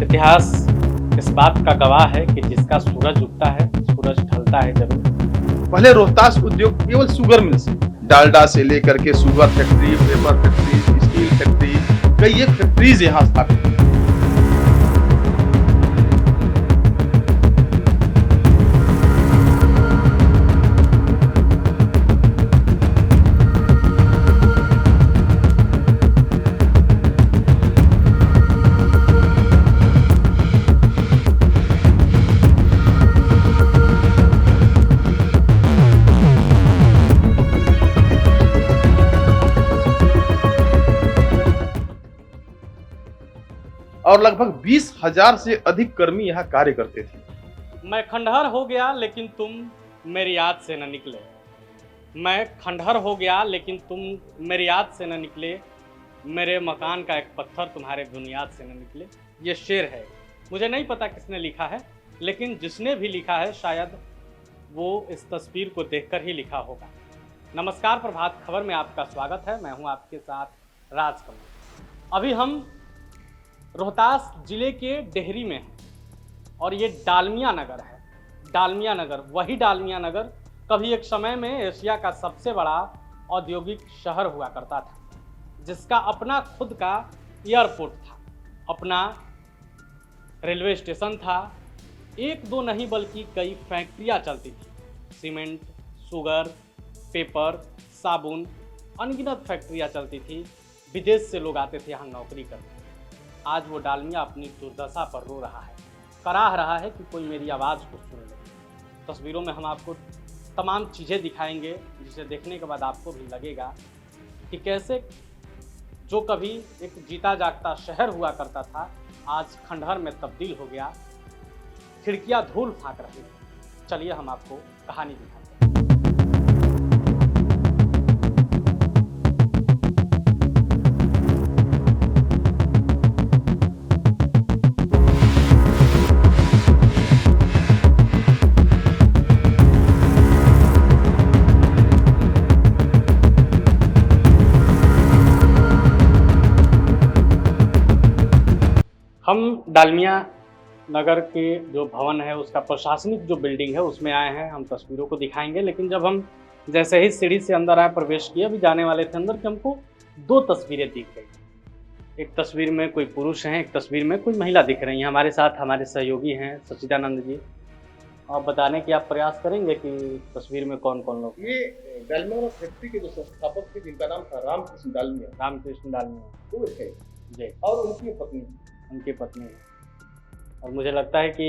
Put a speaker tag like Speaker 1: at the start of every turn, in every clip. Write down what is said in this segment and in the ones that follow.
Speaker 1: इतिहास इस बात का गवाह है कि जिसका सूरज उगता है सूरज ढलता है जरूर।
Speaker 2: पहले रोहतास उद्योग केवल शुगर मिल से, डालडा से लेकर के sugar factory, paper factory, steel factory, कई एक फैक्ट्रीज यहाँ स्थापित हुई। और लगभग 20,000 से अधिक कर्मी यहाँ कार्य करते थे।
Speaker 1: मैं खंडहर हो गया लेकिन तुम मेरी याद से न निकले। मैं खंडहर हो गया लेकिन तुम मेरी याद से न निकले। मेरे मकान का एक पत्थर तुम्हारे बुनियाद से न निकले। ये शेर है, मुझे नहीं पता किसने लिखा है, लेकिन जिसने भी लिखा है शायद वो इस तस्वीर को देखकर ही लिखा होगा। नमस्कार, प्रभात खबर में आपका स्वागत है। मैं हूं आपके साथ राजकमल। अभी हम रोहतास जिले के डेहरी में हैं और ये डालमिया नगर है। डालमिया नगर, वही डालमिया नगर कभी एक समय में एशिया का सबसे बड़ा औद्योगिक शहर हुआ करता था, जिसका अपना खुद का एयरपोर्ट था, अपना रेलवे स्टेशन था। एक दो नहीं बल्कि कई फैक्ट्रियां चलती थी। सीमेंट, शुगर, पेपर, साबुन, अनगिनत फैक्ट्रियां चलती थी। विदेश से लोग आते थे यहाँ नौकरी करने। आज वो डालमिया अपनी दुर्दशा पर रो रहा है, कराह रहा है कि कोई मेरी आवाज़ को सुन ले। तस्वीरों में हम आपको तमाम चीज़ें दिखाएंगे, जिसे देखने के बाद आपको भी लगेगा कि कैसे जो कभी एक जीता जागता शहर हुआ करता था आज खंडहर में तब्दील हो गया। खिड़कियाँ धूल फाँक रही हैं। चलिए हम आपको कहानी दिखाते हैं। हम डालमिया नगर के जो भवन है उसका प्रशासनिक जो बिल्डिंग है उसमें आए हैं। हम तस्वीरों को दिखाएंगे, लेकिन जब हम जैसे ही सीढ़ी से अंदर आए, प्रवेश किया, अभी जाने वाले थे अंदर, कि हमको दो तस्वीरें दिख गई। एक तस्वीर में कोई पुरुष हैं, एक तस्वीर में कोई महिला दिख रही हैं। हमारे साथ हमारे सहयोगी हैं सचिदानंद जी। आप बताने की आप प्रयास करेंगे कि तस्वीर में कौन कौन लोग।
Speaker 2: ये डालमिया फैक्ट्री के जो संस्थापक थे, जिनका नाम था रामकृष्ण डालमिया,
Speaker 1: रामकृष्ण डालमिया,
Speaker 2: वो थे
Speaker 1: जी,
Speaker 2: और उनकी पत्नी
Speaker 1: है। और मुझे लगता है कि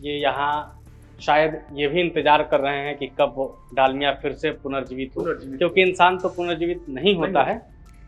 Speaker 1: ये यहाँ शायद ये भी इंतजार कर रहे हैं कि कब डालमिया फिर से पुनर्जीवित हो, क्योंकि इंसान तो पुनर्जीवित नहीं होता है,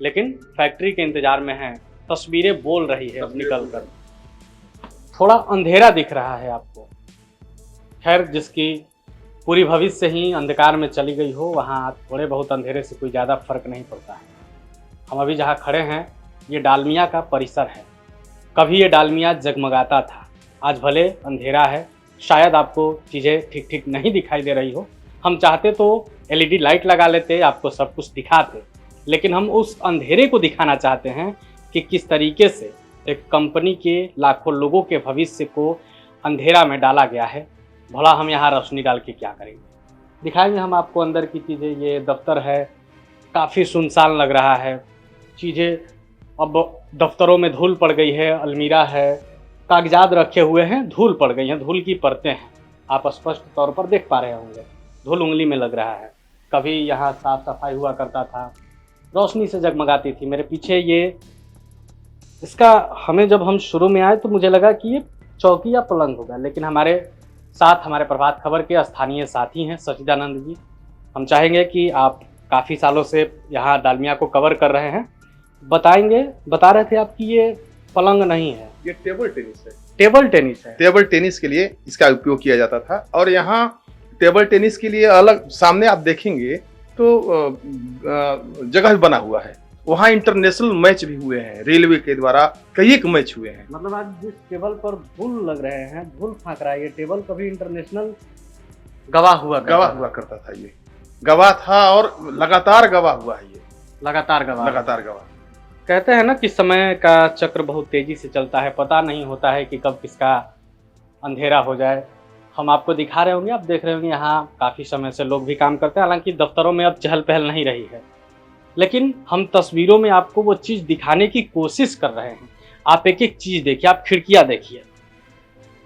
Speaker 1: लेकिन फैक्ट्री के इंतजार में है। तस्वीरें बोल रही है निकल कर। थोड़ा अंधेरा दिख रहा है आपको। खैर, जिसकी पूरी भविष्य ही अंधकार में चली गई हो, वहाँ थोड़े बहुत अंधेरे से कोई ज़्यादा फर्क नहीं पड़ता है। हम अभी जहाँ खड़े हैं ये डालमिया का परिसर है। कभी ये डालमिया जगमगाता था, आज भले अंधेरा है, शायद आपको चीज़ें ठीक ठीक नहीं दिखाई दे रही हो। हम चाहते तो एलईडी लाइट लगा लेते, आपको सब कुछ दिखाते, लेकिन हम उस अंधेरे को दिखाना चाहते हैं कि किस तरीके से एक कंपनी के लाखों लोगों के भविष्य को अंधेरा में डाला गया है। भला हम यहाँ रोशनी डाल के क्या करेंगे। दिखाएंगे हम आपको अंदर की चीज़ें। ये दफ्तर है, काफ़ी सुनसान लग रहा है। चीज़ें अब दफ्तरों में धूल पड़ गई है। अलमीरा है, कागजात रखे हुए हैं, धूल पड़ गई हैं, धूल की परतें हैं। आप स्पष्ट तौर पर देख पा रहे होंगे, धूल उंगली में लग रहा है। कभी यहाँ साफ सफाई हुआ करता था, रोशनी से जगमगाती थी। मेरे पीछे ये इसका, हमें जब हम शुरू में आए तो मुझे लगा कि ये चौकी या पलंग होगा, लेकिन हमारे साथ हमारे प्रभात खबर के स्थानीय साथी हैं सचिदानंद जी। हम चाहेंगे कि आप काफ़ी सालों से यहाँ डालमिया को कवर कर रहे हैं, बताएंगे। बता रहे थे आप कि ये पलंग नहीं है,
Speaker 2: ये टेबल टेनिस है।
Speaker 1: टेबल टेनिस है।
Speaker 2: टेबल टेनिस के लिए इसका उपयोग किया जाता था। और यहाँ टेबल टेनिस के लिए अलग, सामने आप देखेंगे तो जगह बना हुआ है। वहाँ इंटरनेशनल मैच भी हुए हैं, रेलवे के द्वारा कई एक मैच हुए हैं।
Speaker 1: मतलब आज जिस टेबल पर धूल लग रहे हैं, धूल फाँक रहा है, ये टेबल कभी इंटरनेशनल गवाह हुआ
Speaker 2: करता था। ये गवाह था और लगातार गवाह हुआ है। ये
Speaker 1: लगातार गवाह। कहते हैं ना कि समय का चक्र बहुत तेजी से चलता है, पता नहीं होता है कि कब किसका अंधेरा हो जाए। हम आपको दिखा रहे होंगे, आप देख रहे होंगे यहाँ काफ़ी समय से लोग भी काम करते हैं, हालांकि दफ्तरों में अब चहल पहल नहीं रही है, लेकिन हम तस्वीरों में आपको वो चीज़ दिखाने की कोशिश कर रहे हैं। आप एक एक चीज़ देखिए, आप खिड़कियाँ देखिए,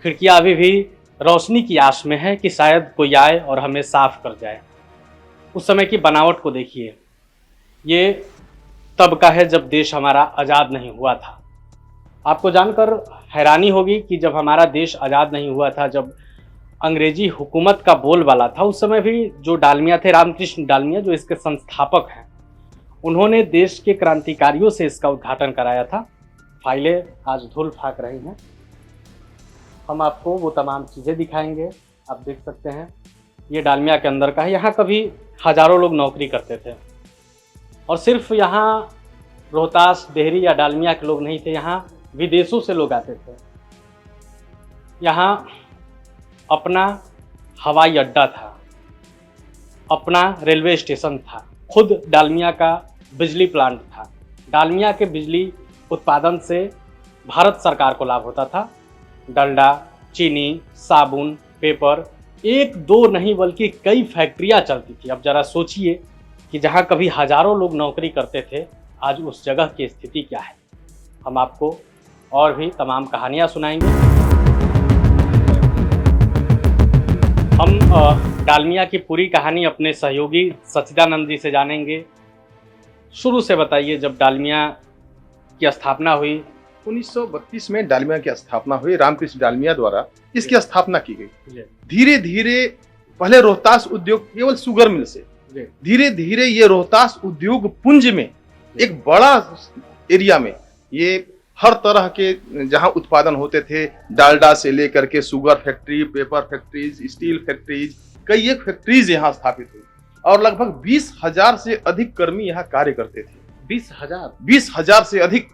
Speaker 1: खिड़कियाँ अभी भी रोशनी की आस में है कि शायद कोई आए और हमें साफ कर जाए। उस समय की बनावट को देखिए, ये तब का है जब देश हमारा आज़ाद नहीं हुआ था। आपको जानकर हैरानी होगी कि जब हमारा देश आज़ाद नहीं हुआ था, जब अंग्रेजी हुकूमत का बोलबाला था, उस समय भी जो डालमिया थे, रामकृष्ण डालमिया जो इसके संस्थापक हैं, उन्होंने देश के क्रांतिकारियों से इसका उद्घाटन कराया था। फाइलें आज धूल फाक रही हैं। हम आपको वो तमाम चीज़ें दिखाएंगे। आप देख सकते हैं ये डालमिया के अंदर का है। यहाँ कभी हज़ारों लोग नौकरी करते थे और सिर्फ यहाँ रोहतास, डेहरी या डालमिया के लोग नहीं थे, यहाँ विदेशों से लोग आते थे। यहाँ अपना हवाई अड्डा था, अपना रेलवे स्टेशन था, खुद डालमिया का बिजली प्लांट था। डालमिया के बिजली उत्पादन से भारत सरकार को लाभ होता था। डलडा, चीनी, साबुन, पेपर, एक दो नहीं बल्कि कई फैक्ट्रियाँ चलती थी। अब ज़रा सोचिए कि जहाँ कभी हज़ारों लोग नौकरी करते थे, आज उस जगह की स्थिति क्या है। हम आपको और भी तमाम कहानियाँ सुनाएंगे। हम डालमिया की पूरी कहानी अपने सहयोगी सच्चिदानंद जी से जानेंगे। शुरू से बताइए, जब डालमिया की स्थापना हुई
Speaker 2: 1932 में डालमिया की स्थापना हुई, रामकृष्ण डालमिया द्वारा इसकी स्थापना की गई। धीरे धीरे पहले रोहतास उद्योग केवल शुगर मिल से, धीरे धीरे ये रोहतास उद्योग पुंज में एक बड़ा एरिया में ये हर तरह के जहां उत्पादन होते थे, डालडा से लेकर के sugar factory, paper factories, steel factories, कई एक फैक्ट्रीज यहाँ स्थापित हुई और लगभग 20,000 से अधिक कर्मी यहाँ कार्य करते थे। 20,000 से अधिक।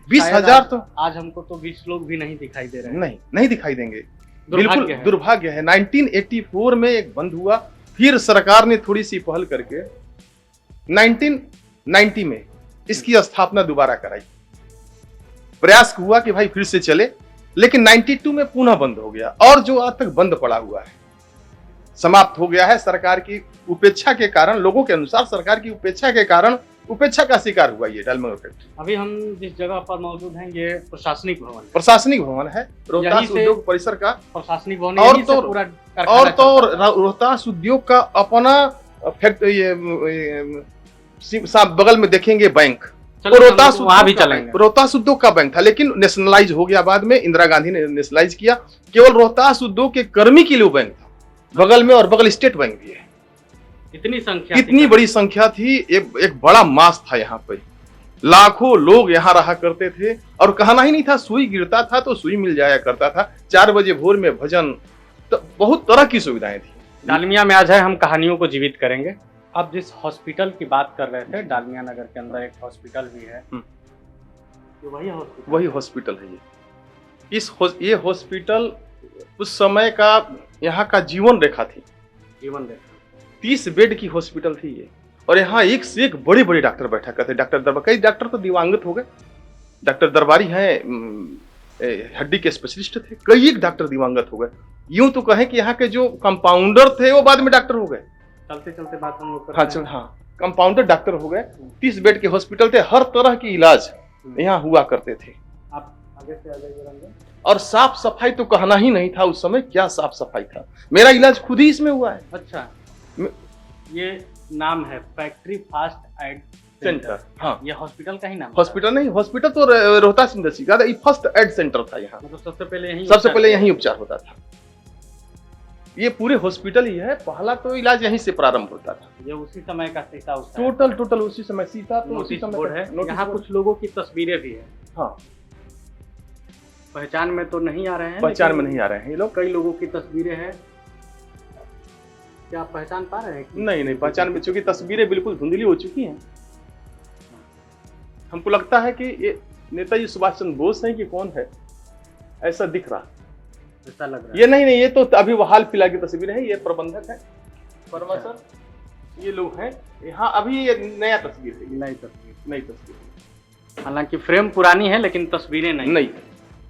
Speaker 2: 20,000 तो
Speaker 1: आज हमको तो 20 लोग भी नहीं दिखाई दे रहे हैं।
Speaker 2: नहीं दिखाई देंगे। बिल्कुल दुर्भाग्य है। 1984 में एक बंद हुआ, फिर सरकार ने थोड़ी सी पहल करके 1990 में इसकी स्थापना दोबारा कराई। प्रयास हुआ कि भाई फिर से चले, लेकिन 92 में पुनः बंद हो गया और जो आज तक बंद पड़ा हुआ है, समाप्त हो गया है। सरकार की उपेक्षा के कारण, लोगों के अनुसार सरकार की उपेक्षा के कारण उपेक्षा का शिकार हुआ ये डालमिया फैक्ट्री।
Speaker 1: अभी हम जिस जगह पर मौजूद हैं ये प्रशासनिक भवन है,
Speaker 2: रोहतास उद्योग परिसर का
Speaker 1: प्रशासनिक भवन।
Speaker 2: और तो रोहतास उद्योग का अपना फैक्ट्री, बगल में देखेंगे बैंक, रोहतास
Speaker 1: वहां भी चलेंगे।
Speaker 2: रोहतास उद्योग का बैंक था, लेकिन नेशनलाइज हो गया बाद में। इंदिरा गांधी ने नेशनलाइज किया। केवल रोहतास उद्योग के कर्मी के लिए बैंक था बगल में, और बगल स्टेट बैंक भी है। इतनी बड़ी संख्या थी, एक बड़ा मास था यहाँ पे। लाखों लोग यहाँ रहा करते थे और कहना ही नहीं था, सुई गिरता था तो सुई मिल जाया करता था। 4 बजे भोर में भजन, तो बहुत तरह की सुविधाएं थी।
Speaker 1: डालमिया में आज है हम कहानियों को जीवित करेंगे। आप जिस हॉस्पिटल की बात कर रहे थे, डालमिया नगर के अंदर एक हॉस्पिटल भी है,
Speaker 2: वही हॉस्पिटल है ये हॉस्पिटल उस समय का यहाँ का जीवन रेखा थी। 30 बेड की हॉस्पिटल थी ये, और यहाँ एक से एक बड़े बड़े डॉक्टर बैठा करते। डॉक्टर दरबारी, कई डॉक्टर तो दिवंगत हो गए। डॉक्टर दरबारी हैं, हड्डी के स्पेशलिस्ट थे। कई एक डॉक्टर दिवंगत हो गए। यूं तो कहें कि यहाँ के जो कंपाउंडर थे वो बाद में डॉक्टर हो गए।
Speaker 1: चलते बात हम लोग
Speaker 2: हाँ, कंपाउंडर डॉक्टर हो गए। 30 बेड के हॉस्पिटल थे, हर तरह की इलाज यहाँ हुआ करते थे।
Speaker 1: आप आगे से आगे।
Speaker 2: और साफ सफाई तो कहना ही नहीं था उस समय, क्या साफ सफाई था। मेरा इलाज खुद ही इसमें हुआ है।
Speaker 1: अच्छा, ये नाम है फैक्ट्री फास्ट एड
Speaker 2: सेंटर। हाँ,
Speaker 1: ये हॉस्पिटल का ही नाम।
Speaker 2: हॉस्पिटल नहीं, हॉस्पिटल तो रोहतास इंडस्ट्री का था। फर्स्ट एड सेंटर था यहाँ।
Speaker 1: मतलब सबसे पहले यहीं
Speaker 2: उपचार होता था। ये पूरे हॉस्पिटल ही है। पहला तो इलाज यहीं से प्रारंभ होता था।
Speaker 1: ये उसी समय का सीता
Speaker 2: टोटल उसी समय सीता तो
Speaker 1: उसी समय है। यहाँ कुछ लोगों की तस्वीरें भी है।
Speaker 2: हाँ,
Speaker 1: पहचान में तो नहीं आ रहे हैं।
Speaker 2: पहचान में नहीं आ रहे हैं ये लोग।
Speaker 1: कई लोगों की तस्वीरें हैं, क्या आप पहचान पा रहे हैं?
Speaker 2: नहीं पहचान में, चूंकि तस्वीरें बिल्कुल धुंधली हो चुकी हैं। हमको लगता है कि ये नेताजी सुभाष चंद्र बोस हैं कि कौन है, ऐसा दिख रहा,
Speaker 1: ऐसा लग रहा है।
Speaker 2: ये नहीं, ये तो अभी हाल फिलहाल की तस्वीरें हैं। ये प्रबंधक है, परमासर, ये लोग हैं यहाँ। अभी ये नया तस्वीर है,
Speaker 1: नई तस्वीर। हालांकि फ्रेम पुरानी है लेकिन तस्वीरें नहीं।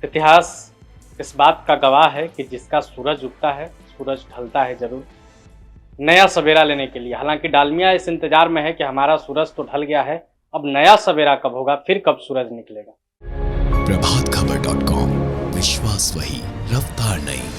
Speaker 2: इतिहास
Speaker 1: इस बात का गवाह है कि जिसका सूरज उगता है सूरज ढलता है जरूर, नया सवेरा लेने के लिए। हालांकि डालमिया इस इंतजार में है कि हमारा सूरज तो ढल गया है, अब नया सवेरा कब होगा, फिर कब सूरज निकलेगा।
Speaker 3: प्रभातखबर.com, विश्वास वही, रफ्तार नहीं।